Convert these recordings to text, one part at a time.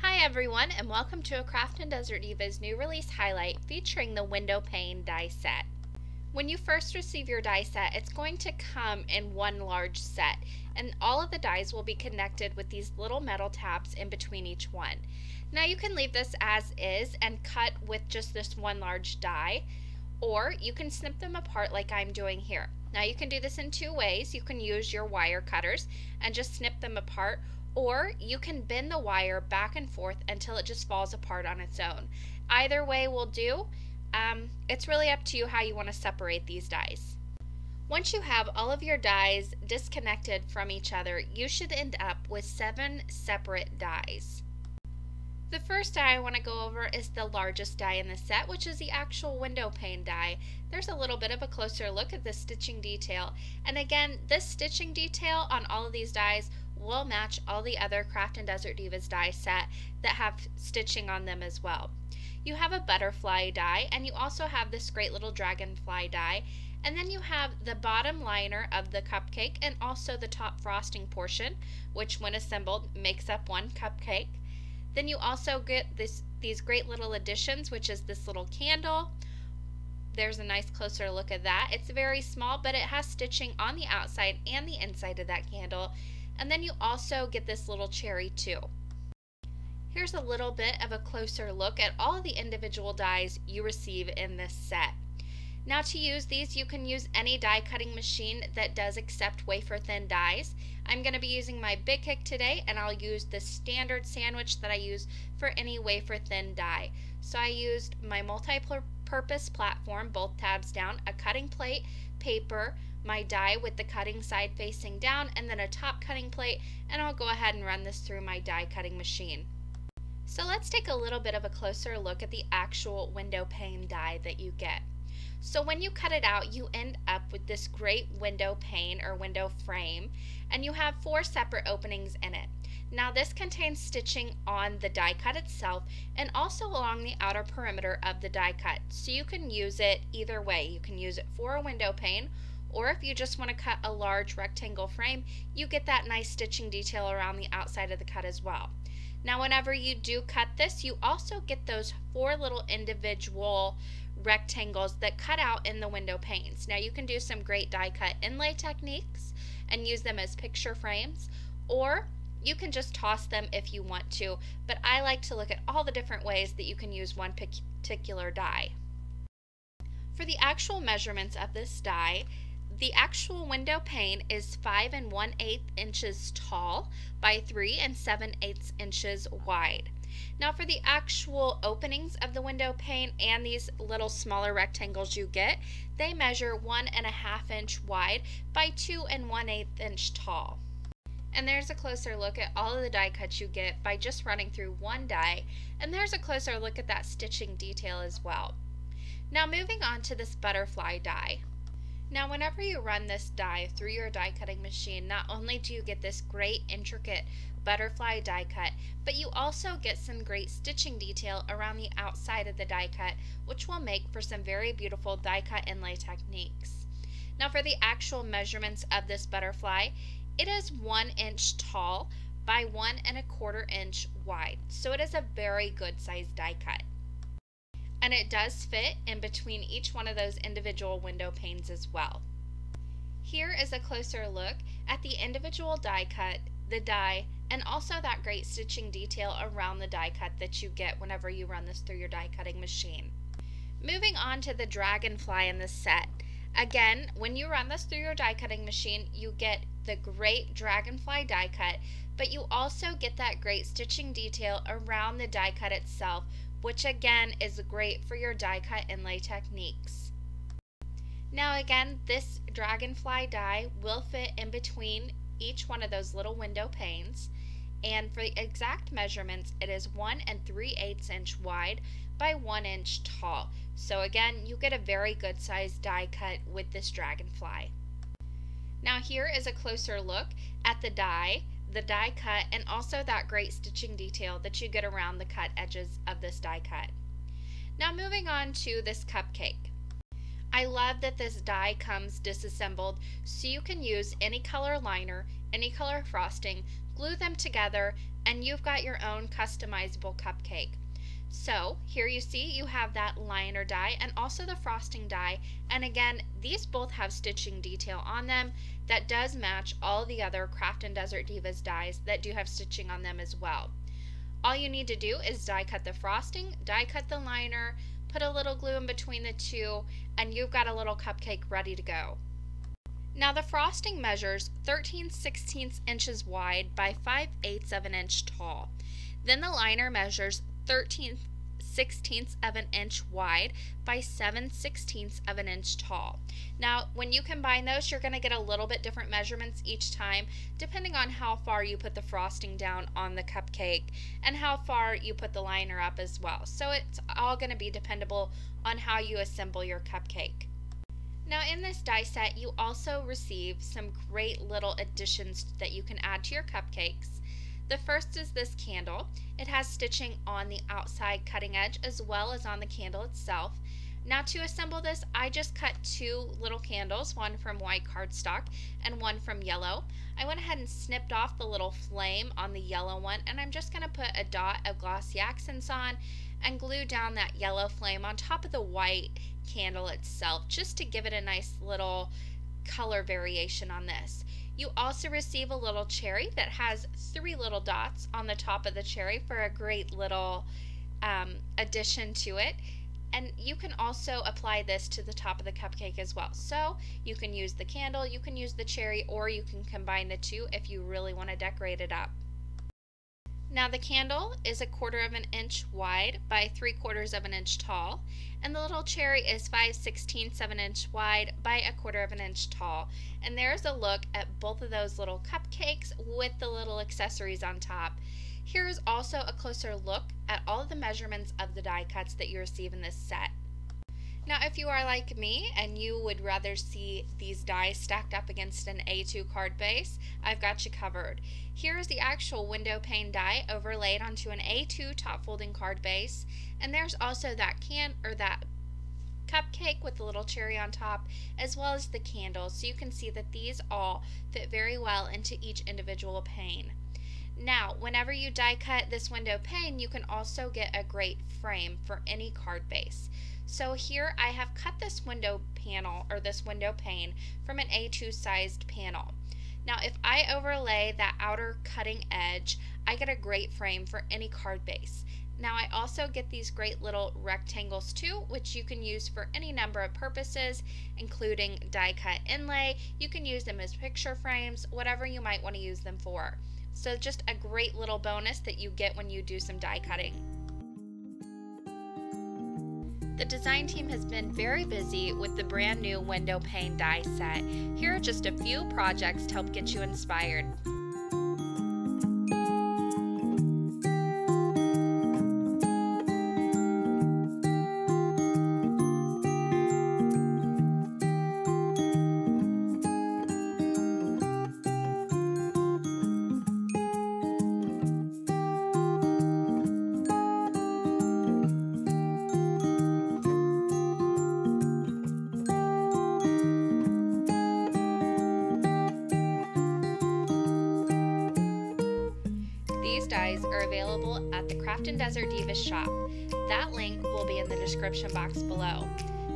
Hi everyone, and welcome to a Craftin Desert Divas new release highlight featuring the window pane die set. When you first receive your die set, it's going to come in one large set, and all of the dies will be connected with these little metal tabs in between each one. Now you can leave this as is and cut with just this one large die, or you can snip them apart like I'm doing here. Now you can do this in two ways. You can use your wire cutters and just snip them apart, or you can bend the wire back and forth until it just falls apart on its own. Either way will do. It's really up to you how you want to separate these dies. Once you have all of your dies disconnected from each other, you should end up with 7 separate dies. The first die I want to go over is the largest die in the set, which is the actual window pane die. There's a little bit of a closer look at the stitching detail, and again, this stitching detail on all of these dies will match all the other Craftin Desert Divas die set that have stitching on them as well. You have a butterfly die, and you also have this great little dragonfly die, and then you have the bottom liner of the cupcake and also the top frosting portion, which when assembled makes up one cupcake. Then you also get these great little additions, which is this little candle. There's a nice closer look at that. It's very small, but it has stitching on the outside and the inside of that candle. And then you also get this little cherry too. Here's a little bit of a closer look at all the individual dies you receive in this set. Now to use these, you can use any die cutting machine that does accept wafer thin dies. I'm going to be using my Big Kick today, and I'll use the standard sandwich that I use for any wafer thin die. So I used my multi-purpose platform, both tabs down, a cutting plate, paper, my die with the cutting side facing down, and then a top cutting plate, and I'll go ahead and run this through my die cutting machine. So let's take a little bit of a closer look at the actual window pane die that you get. So when you cut it out, you end up with this great window pane or window frame, and you have 4 separate openings in it. Now this contains stitching on the die cut itself and also along the outer perimeter of the die cut. So you can use it either way. You can use it for a window pane, or if you just want to cut a large rectangle frame, you get that nice stitching detail around the outside of the cut as well. Now whenever you do cut this, you also get those 4 little individual rectangles that cut out in the window panes. Now you can do some great die cut inlay techniques and use them as picture frames, or you can just toss them if you want to, but I like to look at all the different ways that you can use one particular die. For the actual measurements of this die, the actual window pane is 5 1/8 inches tall by 3 7/8 inches wide. Now for the actual openings of the window pane and these little smaller rectangles you get, they measure 1.5 inch wide by 2 1/8 inch tall. And there's a closer look at all of the die cuts you get by just running through one die, and there's a closer look at that stitching detail as well. Now moving on to this butterfly die. Now whenever you run this die through your die cutting machine, not only do you get this great intricate butterfly die cut, but you also get some great stitching detail around the outside of the die cut, which will make for some very beautiful die cut inlay techniques. Now for the actual measurements of this butterfly, it is 1 inch tall by 1 1/4 inch wide, so it is a very good sized die cut. And it does fit in between each one of those individual window panes as well. Here is a closer look at the individual die cut, the die, and also that great stitching detail around the die cut that you get whenever you run this through your die cutting machine. Moving on to the dragonfly in this set. Again, when you run this through your die cutting machine, you get the great dragonfly die cut, but you also get that great stitching detail around the die cut itself, which again is great for your die cut inlay techniques. Now again, this dragonfly die will fit in between each one of those little window panes, and for the exact measurements, it is 1 3/8 inch wide by 1 inch tall. So again, you get a very good sized die cut with this dragonfly. Now here is a closer look at the die cut, and also that great stitching detail that you get around the cut edges of this die cut. Now moving on to this cupcake. I love that this die comes disassembled, so you can use any color liner, any color frosting, glue them together, and you've got your own customizable cupcake. So here you see you have that liner die and also the frosting die, and again these both have stitching detail on them that does match all the other Craftin Desert Divas dies that do have stitching on them as well. All you need to do is die cut the frosting, die cut the liner, put a little glue in between the two, and you've got a little cupcake ready to go. Now the frosting measures 13/16 inches wide by 5/8 of an inch tall. Then the liner measures 13/16 of an inch wide by 7/16 of an inch tall. Now when you combine those, you're going to get a little bit different measurements each time depending on how far you put the frosting down on the cupcake and how far you put the liner up as well. So it's all going to be dependable on how you assemble your cupcake. Now in this die set you also receive some great little additions that you can add to your cupcakes. The first is this candle. It has stitching on the outside cutting edge as well as on the candle itself. Now to assemble this, I just cut two little candles, one from white cardstock and one from yellow. I went ahead and snipped off the little flame on the yellow one, and I'm just going to put a dot of glossy accents on and glue down that yellow flame on top of the white candle itself just to give it a nice little color variation on this. You also receive a little cherry that has 3 little dots on the top of the cherry for a great little addition to it. And you can also apply this to the top of the cupcake as well. So you can use the candle, you can use the cherry, or you can combine the two if you really want to decorate it up. Now the candle is 1/4 of an inch wide by 3/4 of an inch tall, and the little cherry is 5/16 of an inch wide by 1/4 of an inch tall. And there's a look at both of those little cupcakes with the little accessories on top. Here is also a closer look at all of the measurements of the die cuts that you receive in this set. Now if you are like me and you would rather see these dies stacked up against an A2 card base, I've got you covered. Here is the actual window pane die overlaid onto an A2 top folding card base, and there's also that cupcake with the little cherry on top, as well as the candles, so you can see that these all fit very well into each individual pane. Now whenever you die cut this window pane, you can also get a great frame for any card base. So here I have cut this window panel, or this window pane, from an A2 sized panel. Now if I overlay that outer cutting edge, I get a great frame for any card base. Now I also get these great little rectangles too, which you can use for any number of purposes, including die cut inlay. You can use them as picture frames, whatever you might want to use them for. So just a great little bonus that you get when you do some die cutting. The design team has been very busy with the brand new window pane die set. Here are just a few projects to help get you inspired. These dies are available at the Craftin Desert Divas shop. That link will be in the description box below.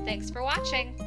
Thanks for watching!